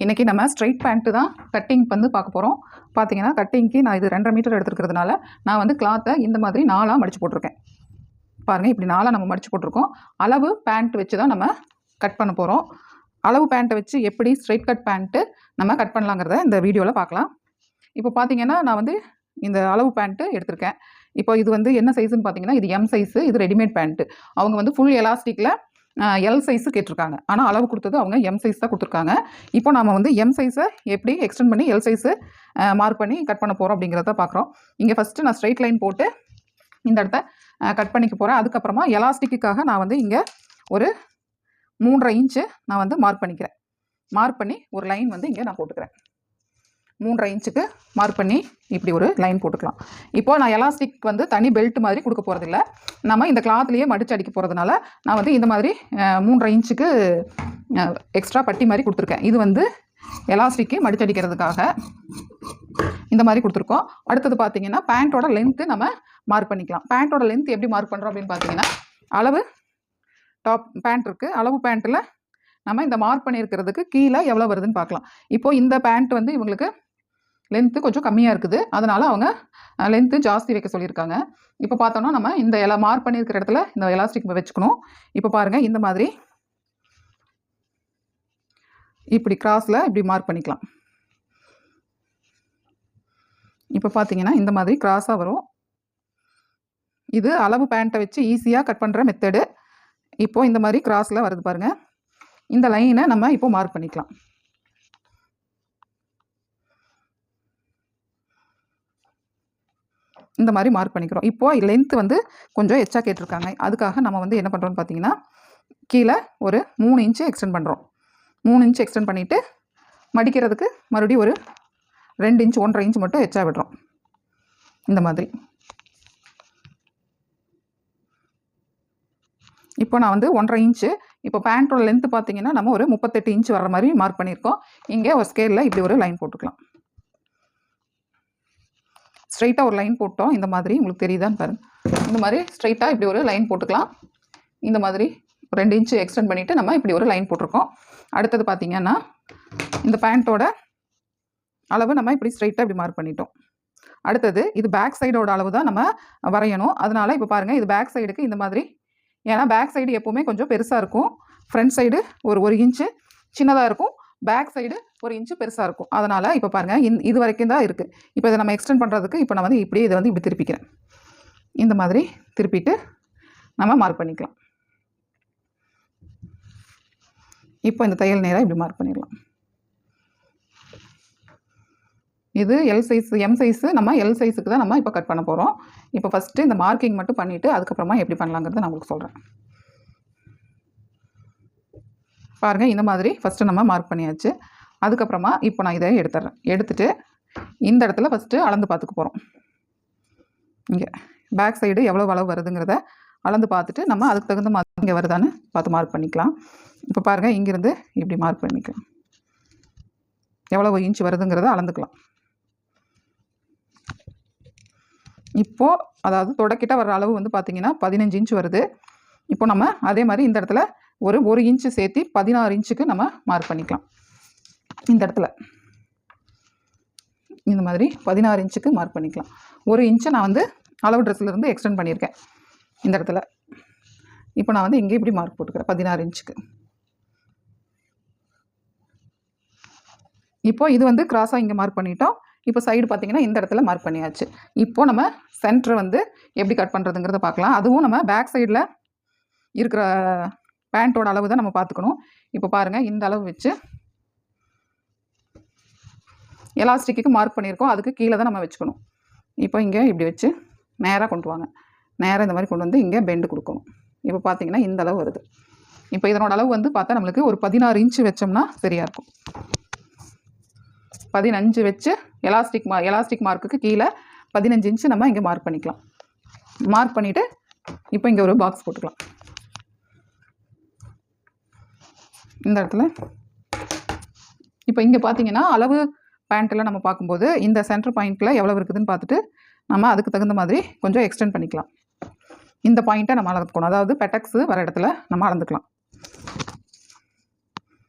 இன்றைக்கி நம்ம straight pant தான் கட்டிங் வந்து பார்க்க போகிறோம். பார்த்தீங்கன்னா கட்டிங்க்கு நான் இது 2.5 மீட்டர் எடுத்துருக்கிறதுனால நான் வந்து கிளாத்தை இந்த மாதிரி 4ஆக மடித்து போட்டிருக்கேன். பாருங்கள், இப்படி 4ஆக நம்ம மடித்து போட்டிருக்கோம். அளவு பேண்ட் வச்சு தான் நம்ம கட் பண்ண போகிறோம். அளவு பேண்ட்டை வச்சு எப்படி ஸ்ட்ரைட் கட் பேண்ட்டு நம்ம கட் பண்ணலாங்கிறத இந்த வீடியோவில் பார்க்கலாம். இப்போ பார்த்தீங்கன்னா நான் வந்து இந்த அளவு பேண்ட்டு எடுத்திருக்கேன். இப்போ இது வந்து என்ன சைஸுன்னு பார்த்தீங்கன்னா இது எம் சைஸு, இது ரெடிமேட் பேண்ட்டு. அவங்க வந்து ஃபுல் எலாஸ்டிக்கில் எல் சைஸு கேட்டிருக்காங்க. ஆனால் அளவு கொடுத்தது அவங்க எம் சைஸ் தான் கொடுத்துருக்காங்க. இப்போ நம்ம வந்து எம் சைஸை எப்படி எக்ஸ்டெண்ட் பண்ணி எல் சைஸு மார்க் பண்ணி கட் பண்ண போகிறோம் அப்படிங்கிறத பார்க்குறோம். இங்கே ஃபஸ்ட்டு நான் ஸ்ட்ரைட் லைன் போட்டு இந்த இடத்த கட் பண்ணிக்க போகிறேன். அதுக்கப்புறமா எலாஸ்டிக்குக்காக நான் வந்து இங்கே ஒரு 3.5 இன்ச்சு நான் வந்து மார்க் பண்ணிக்கிறேன். மார்க் பண்ணி ஒரு லைன் வந்து இங்கே நான் போட்டுக்கிறேன். 3.5 இன்ச்சுக்கு மார்க் பண்ணி இப்படி ஒரு லைன் போட்டுக்கலாம். இப்போது நான் எலாஸ்டிக் வந்து தனி பெல்ட் மாதிரி கொடுக்க போகிறதில்ல, நம்ம இந்த கிளாத்லேயே மடிச்சு அடிக்க போகிறதுனால நான் வந்து இந்த மாதிரி 3.5 இன்ச்சுக்கு எக்ஸ்ட்ரா பட்டி மாதிரி கொடுத்துருக்கேன். இது வந்து எலாஸ்டிக்கு மடிச்சு அடிக்கிறதுக்காக இந்த மாதிரி கொடுத்துருக்கோம். அடுத்தது பார்த்தீங்கன்னா பேண்ட்டோட லென்த்து நம்ம மார்க் பண்ணிக்கலாம். பேண்ட்டோட லென்த் எப்படி மார்க் பண்ணுறோம் அப்படின்னு பார்த்தீங்கன்னா அளவு டாப் பேண்ட் இருக்குது. அளவு பேண்ட்டில் நம்ம இந்த மார்க் பண்ணியிருக்கிறதுக்கு கீழே எவ்வளோ வருதுன்னு பார்க்கலாம். இப்போது இந்த பேண்ட் வந்து இவங்களுக்கு லென்த்து கொஞ்சம் கம்மியாக இருக்குது, அதனால் அவங்க லென்த்து ஜாஸ்தி வைக்க சொல்லியிருக்காங்க. இப்போ பார்த்தோன்னா நம்ம இந்த மார்க் பண்ணியிருக்கிற இடத்துல இந்த எலாஸ்டிக் வச்சுக்கணும். இப்போ பாருங்கள், இந்த மாதிரி இப்படி கிராஸில் இப்படி மார்க் பண்ணிக்கலாம். இப்போ பார்த்தீங்கன்னா இந்த மாதிரி கிராஸாக வரும். இது அளவு பேண்ட்டை வச்சு ஈஸியாக கட் பண்ணுற மெத்தடு. இப்போது இந்த மாதிரி கிராஸில் வருது பாருங்கள். இந்த லைனை நம்ம இப்போ மார்க் பண்ணிக்கலாம். இந்த மாதிரி மார்க் பண்ணிக்கிறோம். இப்போது லென்த்து வந்து கொஞ்சம் எச்சா கேட்டிருக்காங்க. அதுக்காக நம்ம வந்து என்ன பண்ணுறோம்னு பார்த்தீங்கன்னா கீழே ஒரு 3 இன்ச்சு எக்ஸ்டெண்ட் பண்ணுறோம். 3 இன்ச்சு எக்ஸ்டெண்ட் பண்ணிவிட்டு மடிக்கிறதுக்கு மறுபடியும் ஒரு 2 இன்ச்சு 1.5 இன்ச்சு மட்டும் எச்சா விடுறோம். இந்த மாதிரி இப்போ நான் வந்து 1.5 இன்ச்சு, இப்போ பேண்ட்டோட லென்த்து பார்த்தீங்கன்னா நம்ம ஒரு 38 இன்ச்சு வர்ற மாதிரி மார்க் பண்ணியிருக்கோம். இங்கே ஒரு ஸ்கேலில் இப்படி ஒரு லைன் போட்டுக்கலாம். ஸ்ட்ரைட்டாக ஒரு லைன் போட்டோம். இந்த மாதிரி உங்களுக்கு தெரியுதான்னு பாருங்கள். இந்த மாதிரி ஸ்ட்ரைட்டாக இப்படி ஒரு லைன் போட்டுக்கலாம். இந்த மாதிரி 2 இன்ச்சு எக்ஸ்டெண்ட் பண்ணிவிட்டு நம்ம இப்படி ஒரு லைன் போட்டிருக்கோம். அடுத்தது பார்த்திங்கன்னா இந்த பேண்ட்டோட அளவு நம்ம இப்படி ஸ்ட்ரைட்டாக இப்படி மார்க் பண்ணிட்டோம். அடுத்தது இது பேக் சைடோட அளவு தான் நம்ம வரையணும். அதனால் இப்போ பாருங்கள், இது பேக் சைடுக்கு இந்த மாதிரி, ஏன்னா பேக் சைடு எப்போவுமே கொஞ்சம் பெருசாக இருக்கும். ஃப்ரண்ட் சைடு ஒரு இன்ச்சு சின்னதாக இருக்கும், பேக் சைடு 1 இன்ச்சு பெருசாக இருக்கும். அதனால் இப்போ பாருங்கள், இது வரைக்கும் தான் இருக்குது. இப்போ இதை நம்ம எக்ஸ்டெண்ட் பண்ணுறதுக்கு இப்போ நான் வந்து இப்படி இதை வந்து இப்படி திருப்பிக்கிறேன். இந்த மாதிரி திருப்பிட்டு நம்ம மார்க் பண்ணிக்கலாம். இப்போ இந்த தையல் நேராக இப்படி மார்க் பண்ணிடலாம். இது எல் சைஸ், எம் சைஸு, நம்ம எல் சைஸுக்கு தான் நம்ம இப்போ கட் பண்ண போகிறோம். இப்போ ஃபஸ்ட்டு இந்த மார்க்கிங் மட்டும் பண்ணிவிட்டு அதுக்கப்புறமா எப்படி பண்ணலாங்கிறத நான் உங்களுக்கு சொல்கிறேன். பாருங்கள், இந்த மாதிரி ஃபஸ்ட்டு நம்ம மார்க் பண்ணியாச்சு. அதுக்கப்புறமா இப்போ நான் இதை எடுத்துட்றேன். எடுத்துகிட்டு இந்த இடத்துல ஃபஸ்ட்டு அளந்து பார்த்துக்க போகிறோம். இங்கே பேக் சைடு எவ்வளோ அளவு வருதுங்கிறத அளந்து பார்த்துட்டு நம்ம அதுக்கு தகுந்த மாதிரி இங்கே வருதான்னு பார்த்து மார்க் பண்ணிக்கலாம். இப்போ பாருங்கள், இங்கேருந்து இப்படி மார்க் பண்ணிக்கலாம். எவ்வளோ இன்ச்சு வருதுங்கிறத அளந்துக்கலாம். இப்போது அதாவது தொடக்கிட்ட வர அளவு வந்து பார்த்திங்கன்னா 15 இன்ச்சு வருது. இப்போ நம்ம அதே மாதிரி இந்த இடத்துல ஒரு இன்ச்சு சேர்த்து 16 இன்ச்சுக்கு நம்ம மார்க் பண்ணிக்கலாம். இந்த இடத்துல இந்த மாதிரி 16 இன்ச்சுக்கு மார்க் பண்ணிக்கலாம். 1 இன்ச்சு நான் வந்து அளவு ட்ரெஸ்ஸிலேருந்து எக்ஸ்டெண்ட் பண்ணியிருக்கேன் இந்த இடத்துல. இப்போ நான் வந்து இங்கே இப்படி மார்க் போட்டுக்கிறேன் 16 இன்ச்சுக்கு. இப்போது இது வந்து கிராஸாக இங்கே மார்க் பண்ணிட்டோம். இப்போ சைடு பார்த்திங்கன்னா இந்த இடத்துல மார்க் பண்ணியாச்சு. இப்போது நம்ம சென்டரை வந்து எப்படி கட் பண்ணுறதுங்கிறத பார்க்கலாம். அதுவும் நம்ம பேக் சைடில் இருக்கிற பேண்ட்டோட அளவு தான் நம்ம பார்த்துக்கணும். இப்போ பாருங்கள், இந்த அளவு வச்சு எலாஸ்டிக்கு மார்க் பண்ணியிருக்கோம், அதுக்கு கீழே தான் நம்ம வச்சுக்கணும். இப்போ இங்கே இப்படி வச்சு நேராக கொண்டு வாங்க. நேராக இந்த மாதிரி கொண்டு வந்து இங்கே பெண்டு கொடுக்கணும். இப்போ பார்த்தீங்கன்னா இந்த அளவு வருது. இப்போ இதனோட அளவு வந்து பார்த்தா நம்மளுக்கு ஒரு 16 இன்ச்சு வச்சோம்னா சரியாக இருக்கும். 15 வச்சு எலாஸ்டிக் மார்க்குக்கு கீழே 15 இன்ச்சு நம்ம இங்கே மார்க் பண்ணிக்கலாம். மார்க் பண்ணிவிட்டு இப்போ இங்கே ஒரு பாக்ஸ் போட்டுக்கலாம். இந்த இடத்துல இப்போ இங்கே பார்த்தீங்கன்னா அளவு பேண்ட்டில் நம்ம பார்க்கும்போது இந்த சென்டர் பாயிண்ட்டில் எவ்வளோ இருக்குதுன்னு பார்த்துட்டு நம்ம அதுக்கு தகுந்த மாதிரி கொஞ்சம் எக்ஸ்டெண்ட் பண்ணிக்கலாம். இந்த பாயிண்ட்டை நம்ம அளந்துக்கணும், அதாவது பெட்டக்ஸு வர இடத்துல நம்ம அளந்துக்கலாம்.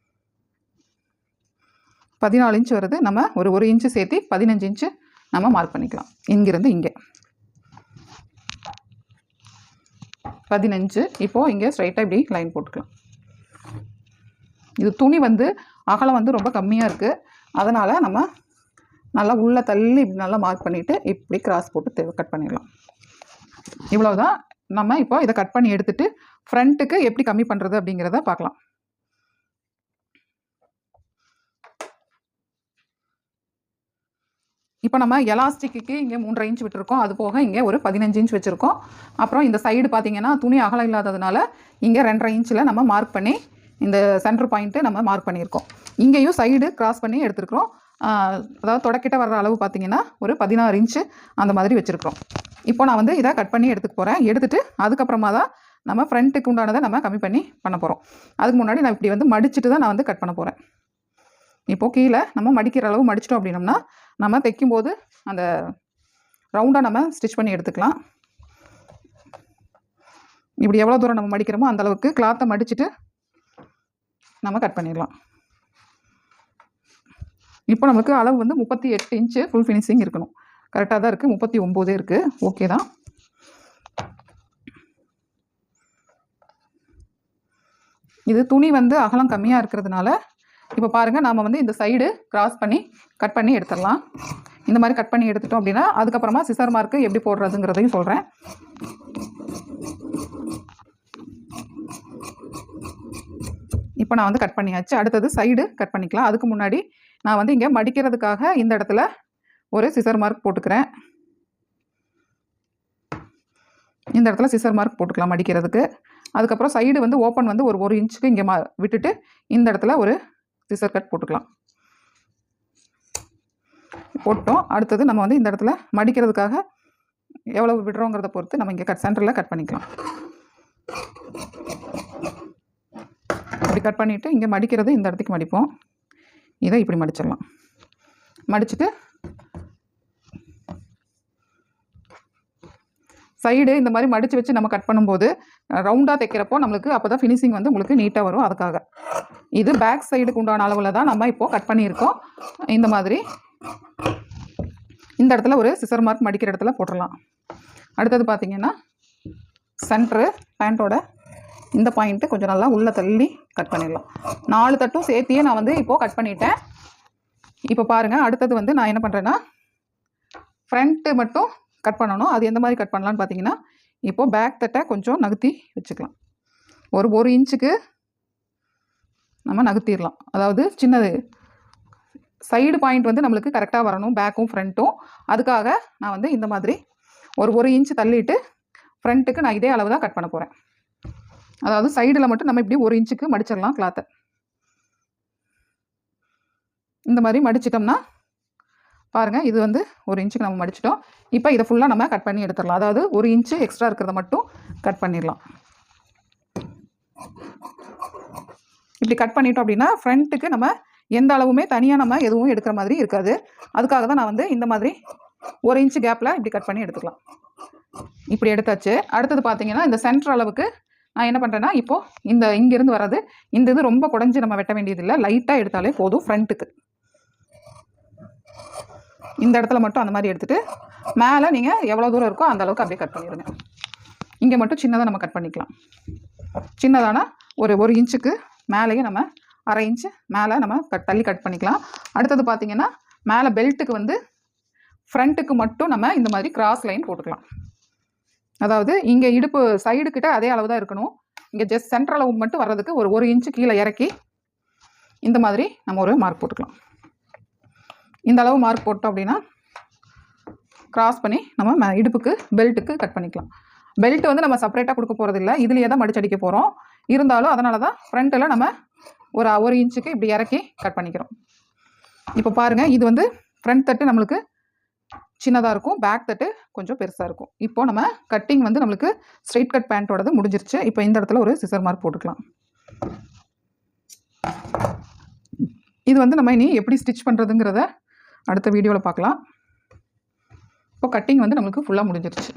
14 இன்ச் வருது. நம்ம ஒரு இன்ச்சு சேர்த்து 15 இன்ச்சு நம்ம மார்க் பண்ணிக்கலாம். இங்கிருந்து இங்கே 15. இப்போது இங்கே ஸ்ட்ரைட்டாக இப்படி லைன் போட்டுக்கலாம். இது துணி வந்து அகலம் வந்து ரொம்ப கம்மியாக இருக்குது. அதனால் நம்ம நல்லா உள்ளே தள்ளி இப்படி நல்லா மார்க் பண்ணிவிட்டு இப்படி கிராஸ் போட்டு கட் பண்ணிடலாம். இவ்வளவுதான். நம்ம இப்போ இதை கட் பண்ணி எடுத்துகிட்டு ஃப்ரண்ட்டுக்கு எப்படி கம்மி பண்ணுறது அப்படிங்கிறத பார்க்கலாம். இப்போ நம்ம எலாஸ்டிக்கு இங்கே 3.5 இன்ச் விட்டுருக்கோம். அது போக இங்கே ஒரு 15 இன்ச் வச்சுருக்கோம். அப்புறம் இந்த சைடு பார்த்திங்கன்னா துணி அகலம் இல்லாததுனால இங்கே 2.5 இன்ச்சில் நம்ம மார்க் பண்ணி இந்த சென்டர் பாயிண்ட்டு நம்ம மார்க் பண்ணியிருக்கோம். இங்கேயும் சைடு கிராஸ் பண்ணி எடுத்துருக்குறோம். அதாவது தொடக்கிட்ட வர்ற அளவு பார்த்திங்கன்னா ஒரு 16 இன்ச்சு அந்த மாதிரி வச்சுருக்கிறோம். இப்போ நான் வந்து இதை கட் பண்ணி எடுத்துக்க போகிறேன். எடுத்துகிட்டு அதுக்கப்புறமா தான் நம்ம ஃப்ரண்ட்டுக்கு உண்டானதை நம்ம கம்மி பண்ணி பண்ண போகிறோம். அதுக்கு முன்னாடி நான் இப்படி வந்து மடிச்சுட்டு தான் நான் வந்து கட் பண்ண போகிறேன். இப்போது கீழே நம்ம மடிக்கிற அளவு மடிச்சிட்டோம் அப்படின்னோம்னா நம்ம தைக்கும்போது அந்த ரவுண்டாக நம்ம ஸ்டிச் பண்ணி எடுத்துக்கலாம். இப்படி எவ்வளோ தூரம் நம்ம மடிக்கிறோமோ அந்த அளவுக்கு கிளாத்தை மடிச்சுட்டு நம்ம கட் பண்ணிடலாம். இப்போ நமக்கு அளவு வந்து 38 இன்ச்சு ஃபுல் ஃபினிஷிங் இருக்கணும். கரெக்டாக தான் இருக்குது. 39 இருக்குது. ஓகே தான். இது துணி வந்து அகலம் கம்மியாக இருக்கிறதுனால இப்போ பாருங்கள் நாம் வந்து இந்த சைடு கிராஸ் பண்ணி கட் பண்ணி எடுத்துடலாம். இந்த மாதிரி கட் பண்ணி எடுத்துட்டோம் அப்படின்னா அதுக்கப்புறமா சிசர் மார்க்கு எப்படி போடுறதுங்கிறதையும் சொல்கிறேன். இப்போ நான் வந்து கட் பண்ணியாச்சு. அடுத்தது சைடு கட் பண்ணிக்கலாம். அதுக்கு முன்னாடி நான் வந்து இங்கே மடிக்கிறதுக்காக இந்த இடத்துல ஒரு சிசர் மார்க் போட்டுக்கிறேன். இந்த இடத்துல சிசர் மார்க் போட்டுக்கலாம் மடிக்கிறதுக்கு. அதுக்கப்புறம் சைடு வந்து ஓப்பன் வந்து ஒரு இன்ச்சுக்கு இங்கே விட்டுட்டு இந்த இடத்துல ஒரு சிசர் கட் போட்டுக்கலாம். போட்டோம். அடுத்தது நம்ம வந்து இந்த இடத்துல மடிக்கிறதுக்காக எவ்வளவு விடுறோங்கிறத பொறுத்து நம்ம இங்கே சென்டரில் கட் பண்ணிக்கலாம். இப்படி கட் பண்ணிவிட்டு இங்கே மடிக்கிறது இந்த இடத்துக்கு மடிப்போம். இதை இப்படி மடிச்சிடலாம். மடிச்சுட்டு சைடு இந்த மாதிரி மடித்து வச்சு நம்ம கட் பண்ணும்போது ரவுண்டாக தைக்கிறப்போ நம்மளுக்கு அப்போ தான் ஃபினிஷிங் வந்து உங்களுக்கு நீட்டாக வரும். அதுக்காக இது பேக் சைடுக்கு உண்டான அளவில் தான் நம்ம இப்போது கட் பண்ணியிருக்கோம். இந்த மாதிரி இந்த இடத்துல ஒரு சிசர் மார்க் மடிக்கிற இடத்துல போட்டுடலாம். அடுத்தது பார்த்திங்கன்னா சென்ட்ரு பேண்ட்டோட இந்த பாயிண்ட்டு கொஞ்சம் நல்லா உள்ளே தள்ளி கட் பண்ணிடலாம். 4 தட்டும் சேர்த்தியே நான் வந்து இப்போது கட் பண்ணிட்டேன். இப்போ பாருங்கள், அடுத்தது வந்து நான் என்ன பண்ணுறேன்னா ஃப்ரண்ட்டு மட்டும் கட் பண்ணணும். அது எந்த மாதிரி கட் பண்ணலான்னு பார்த்தீங்கன்னா இப்போது பேக் தட்டை கொஞ்சம் நகர்த்தி வச்சுக்கலாம். ஒரு இன்ச்சுக்கு நம்ம நகர்த்திடலாம். அதாவது சின்னது சைடு பாயிண்ட் வந்து நம்மளுக்கு கரெக்டாக வரணும், பேக்கும் ஃப்ரண்ட்டும். அதுக்காக நான் வந்து இந்த மாதிரி ஒரு இன்ச்சு தள்ளிட்டு ஃப்ரண்ட்டுக்கு நான் இதே அளவு தான் கட் பண்ண போகிறேன். அதாவது சைடில் மட்டும் நம்ம இப்படி 1 இன்ச்சுக்கு மடிச்சிடலாம் கிளாத்தை. இந்த மாதிரி மடிச்சிட்டோம்னா பாருங்கள், இது வந்து 1 இன்ச்சுக்கு நம்ம மடிச்சிட்டோம். இப்போ இதை ஃபுல்லாக நம்ம கட் பண்ணி எடுத்துடலாம். அதாவது 1 இன்ச்சு எக்ஸ்ட்ரா இருக்கிறத மட்டும் கட் பண்ணிடலாம். இப்படி கட் பண்ணிட்டோம் அப்படின்னா ஃப்ரண்ட்டுக்கு நம்ம எந்த அளவுமே தனியாக நம்ம எதுவும் எடுக்கிற மாதிரி இருக்காது. அதுக்காக தான் நான் வந்து இந்த மாதிரி 1 இன்ச்சு கேப்பில் இப்படி கட் பண்ணி எடுத்துக்கலாம். இப்படி எடுத்தாச்சு. அடுத்தது பார்த்தீங்கன்னா இந்த சென்டர் அளவுக்கு நான் என்ன பண்ணுறேன்னா இப்போது இங்கேருந்து வர்றது இந்த இது ரொம்ப குடஞ்சி நம்ம வெட்ட வேண்டியதில்லை. லைட்டாக எடுத்தாலே போதும். ஃப்ரண்ட்டுக்கு இந்த இடத்துல மட்டும் அந்த மாதிரி எடுத்துகிட்டு மேலே நீங்கள் எவ்வளோ தூரம் இருக்கோ அந்த அளவுக்கு அப்படியே கட் பண்ணிடுங்க. இங்கே மட்டும் சின்னதாக நம்ம கட் பண்ணிக்கலாம். சின்னதானா ஒரு இன்ச்சுக்கு மேலேயே நம்ம 1/2 இன்ச்சு மேலே நம்ம தள்ளி கட் பண்ணிக்கலாம். அடுத்தது பார்த்திங்கன்னா மேலே பெல்ட்டுக்கு வந்து ஃப்ரண்ட்டுக்கு மட்டும் நம்ம இந்த மாதிரி கிராஸ் லைன் போட்டுக்கலாம். அதாவது இங்கே இடுப்பு சைடு கிட்ட அதே அளவு தான் இருக்கணும். இங்கே ஜஸ்ட் சென்டர் அளவு மட்டும் வர்றதுக்கு ஒரு இன்ச்சு கீழே இறக்கி இந்த மாதிரி நம்ம ஒரு மார்க் போட்டுக்கலாம். இந்த அளவு மார்க் போட்டோம் அப்படின்னா கிராஸ் பண்ணி நம்ம இடுப்புக்கு பெல்ட்டுக்கு கட் பண்ணிக்கலாம். பெல்ட் வந்து நம்ம செப்பரேட்டாக கொடுக்க போகிறதில்ல, இதுலேயே தான் மடிச்சடிக்க போகிறோம். இருந்தாலும் அதனால தான் ஃப்ரண்ட்டில் நம்ம ஒரு இன்ச்சுக்கு இப்படி இறக்கி கட் பண்ணிக்கிறோம். இப்போ பாருங்கள், இது வந்து ஃப்ரண்ட் தட்டு நம்மளுக்கு சின்னதாக இருக்கும், பேக் தட்டு கொஞ்சம் பெருசாக இருக்கும். இப்போ நம்ம கட்டிங் வந்து நம்மளுக்கு ஸ்ட்ரைட் கட் பேண்ட்டோடது முடிஞ்சிருச்சு. இப்போ இந்த இடத்துல ஒரு சிசர் மார்க் போட்டுக்கலாம். இது வந்து நம்ம இனி எப்படி ஸ்டிச் பண்ணுறதுங்கிறத அடுத்த வீடியோவில் பார்க்கலாம். இப்போ கட்டிங் வந்து நம்மளுக்கு ஃபுல்லாக முடிஞ்சிருச்சு.